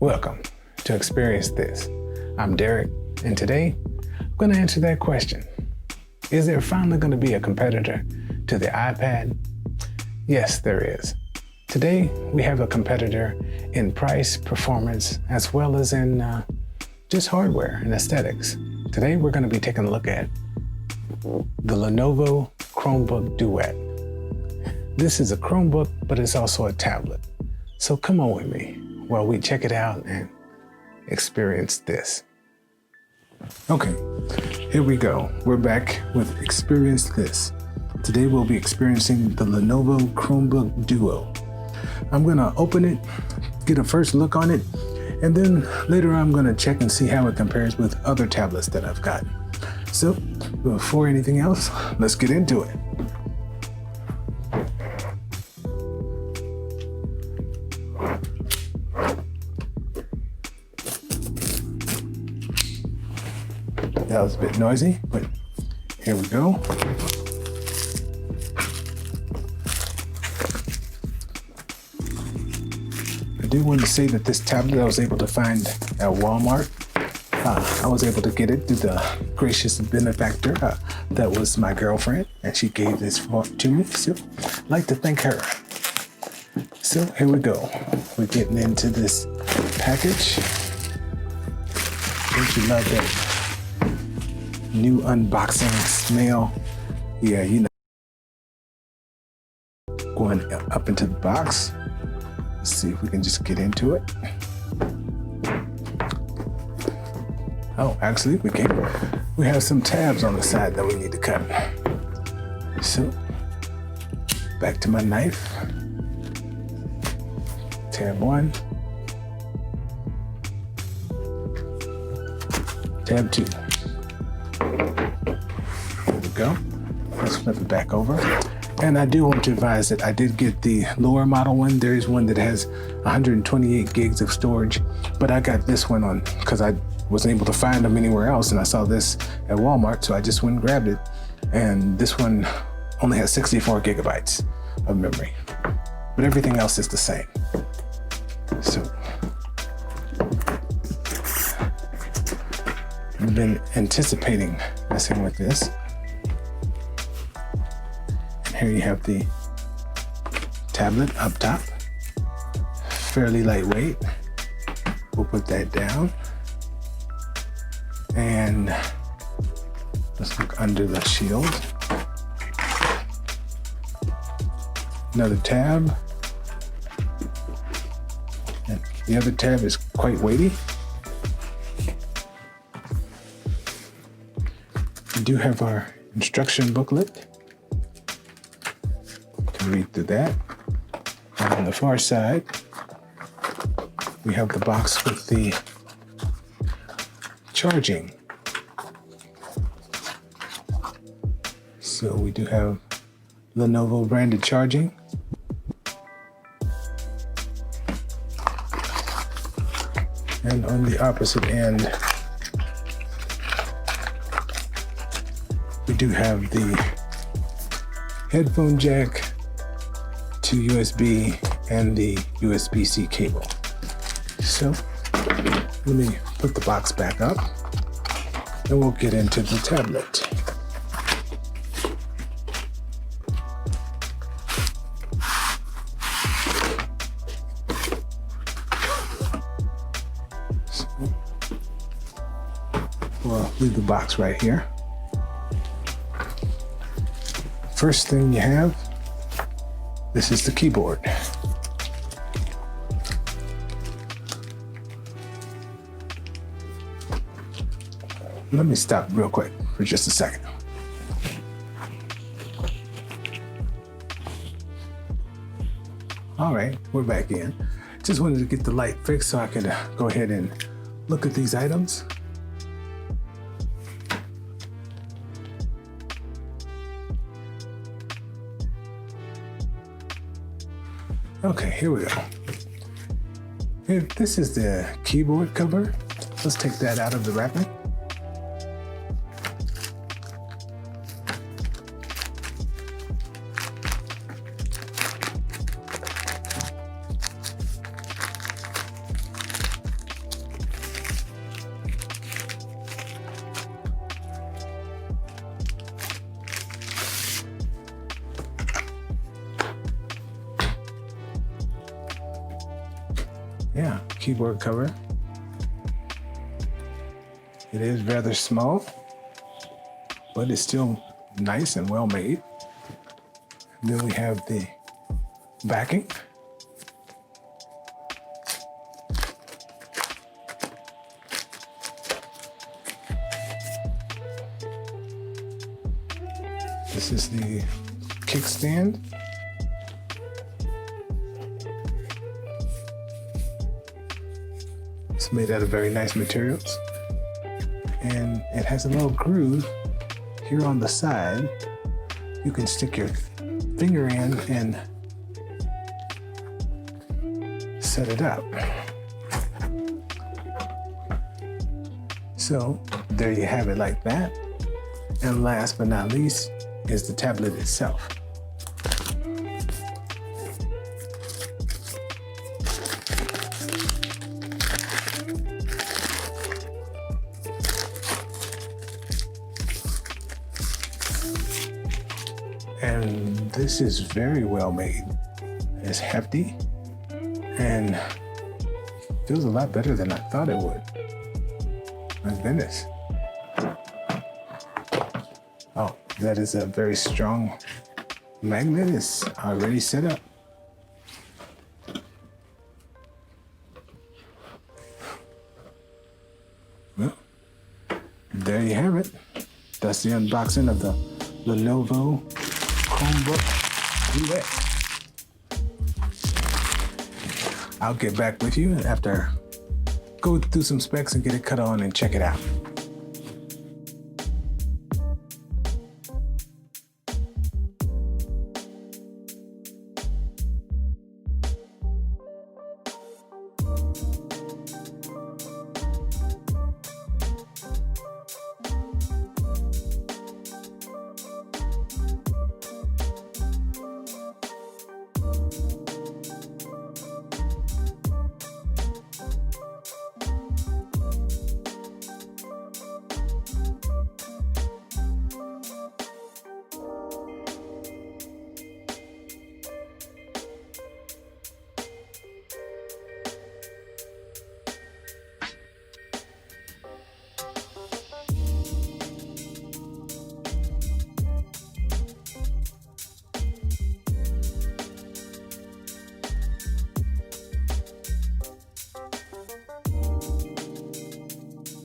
Welcome to Experience This. I'm Derek, and today I'm going to answer that question. Is there finally going to be a competitor to the iPad? Yes, there is. Today, we have a competitor in price, performance, as well as in just hardware and aesthetics. Today, we're going to be taking a look at the Lenovo Chromebook Duet. This is a Chromebook, but it's also a tablet. So come on with me while we check it out and experience this. Okay, here we go. We're back with Experience This. Today we'll be experiencing the Lenovo Chromebook Duo. I'm gonna open it, get a first look on it, and then later I'm gonna check and see how it compares with other tablets that I've got. So before anything else, let's get into it. That was a bit noisy, but here we go. I do want to say that this tablet I was able to find at Walmart. I was able to get it through the gracious benefactor. That was my girlfriend, and she gave this to me, so I'd like to thank her. So here we go. We're getting into this package. Don't you love that new unboxing smell? Yeah, you know. Going up into the box. Let's see if we can just get into it. Oh, actually we can. We have some tabs on the side that we need to cut. So, back to my knife. Tab 1. Tab 2. There we go. Let's flip it back over. And I do want to advise that I did get the lower model one. There is one that has 128 gigs of storage, but I got this one on because I wasn't able to find them anywhere else, and I saw this at Walmart, so I just went and grabbed it. And this one only has 64 gigabytes of memory, but everything else is the same. So I've been anticipating messing with this. And here you have the tablet up top, fairly lightweight. We'll put that down. And let's look under the shield. Another tab. And the other tab is quite weighty. We do have our instruction booklet. You can read through that. And on the far side, we have the box with the charging. So we do have Lenovo branded charging. And on the opposite end, we do have the headphone jack to USB and the USB-C cable. So let me put the box back up and we'll get into the tablet. So we'll leave the box right here. First thing you have, this is the keyboard. Let me stop real quick for just a second. All right, we're back in. Just wanted to get the light fixed so I could go ahead and look at these items. Okay, here we go. Here, this is the keyboard cover. Let's take that out of the wrapping. Yeah, keyboard cover. It is rather small, but it's still nice and well made. And then we have the backing. This is the kickstand. It's made out of very nice materials. And it has a little groove here on the side. You can stick your finger in and set it up. So there you have it like that. And last but not least is the tablet itself. And this is very well made. It's hefty and feels a lot better than I thought it would. My goodness. Oh, that is a very strong magnet. It's already set up. Well, there you have it. That's the unboxing of the Lenovo chromebook Duet. I'll get back with you after go through some specs and get it cut on and check it out.